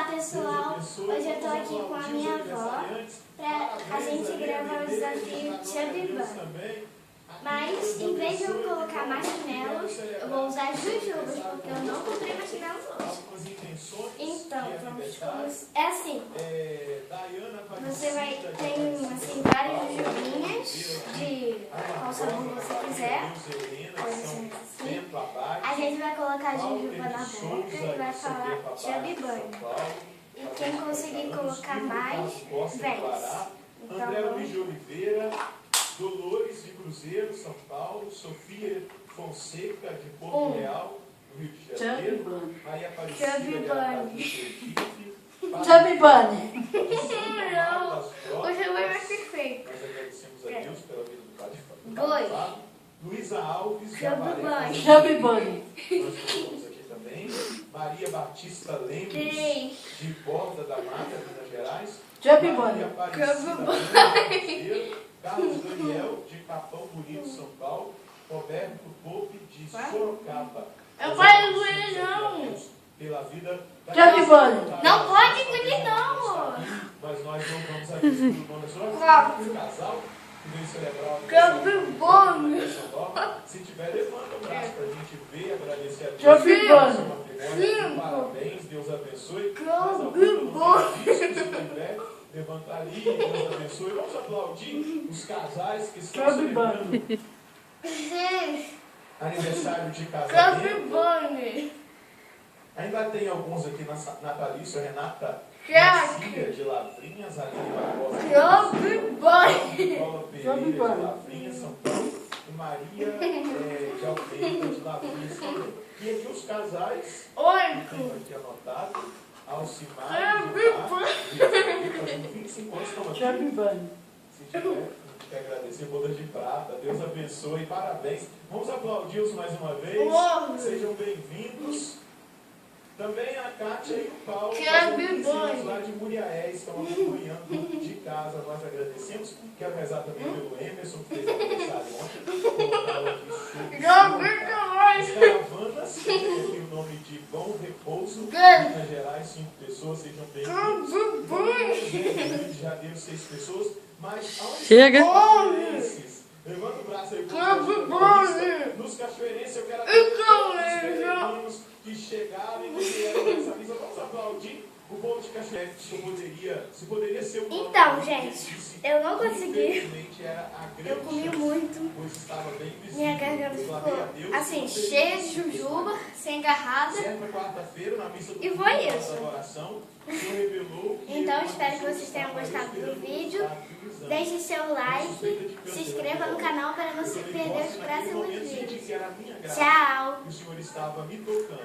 pessoal, hoje eu tô aqui com a minha avó pra a gente gravar o desafio Chubby Bunny. Mas em vez de eu colocar marshmallows, eu vou usar jujubas, porque eu não comprei marshmallows hoje. Então, vamos começar. É assim, você vai ter assim, várias jujubinhas de qual sabor você quiser. Assim. A gente vai colocar a jujuba na boca e vai falar Chubby Bunny. E quem conseguir colocar mais, vence. Então, André Luiz de Oliveira, Dolores de Cruzeiro, São Paulo, Sofia Fonseca de Porto Real, no Rio de Janeiro, Maria Aparecida de Aracaju, Chubby Bunny. O jogo é mais perfeito. Nós agradecemos a Deus pela vida do Padre. Luísa Alves de Chubby Bunny. Nós colocamos aqui também. Maria Batista Lemos de Borda da Mata, Minas Gerais. Chubby Bunny. Maria Aparecida Lemos, Carlos Daniel de Capão Bonito, São Paulo. Roberto Pope de Sorocaba. Eu quero engolir não. Pela vida da Chubby Bunny. Não pode engolir não. Mas nós não vamos aqui pelo nome do casal que veio celebrar o Chubby Bunny. Se tiver, levanta o braço pra gente ver, agradecer a Deus. Chubby Bunny. Parabéns, Deus abençoe. Chubby Bunny. Se tiver, levanta ali, Deus abençoe. Vamos aplaudir os casais que estão Chubby celebrando Gente, aniversário de Chubby casamento. Bunny. Ainda tem alguns aqui natalício, Renata Jack. Garcia de Lavrinhas, Aline Barbosa Chubby Bunny. Paula Pereira de Lavrinhas, São Paulo, e Maria de Almeida de Lavrinhas também. E aqui os casais, que tem aqui anotado, Alcimar de 25 anos estão aqui. Chubby Bunny. Se tiver, a gente quer agradecer, bodas de prata, Deus abençoe, parabéns. Vamos aplaudi-los mais uma vez, sejam bem-vindos. Também a Kátia e o Paulo, vizinhos lá de Muriaé, estão acompanhando de casa. Nós agradecemos. Quero rezar também pelo Emerson, que fez aniversário ontem. Colocá-lo aqui as caravanas, que tem aqui o nome de Bom Repouso, Minas Gerais, 5 pessoas, sejam bem-vindos. Rio de Janeiro, 6 pessoas. Mas Chega! Levanta o braço aí. Nos cachoeirenses, eu quero agradecer os que chegaram e que vieram nessa missa. Vamos aplaudir o povo de Cachoeira. Se poderia ser o nome. Então, gente, eu não consegui. Era a Eu comi muito. Pois estava bem visível. Minha garganta ficou assim, cheia de jujuba, sem agarrada. Certa quarta-feira, na missa do E foi isso. adoração, o Senhor revelou que Então, espero que vocês tenham gostado do vídeo. Deixe seu like, se inscreva no canal para não se perder os próximos vídeos. Tchau! o Senhor estava me tocando.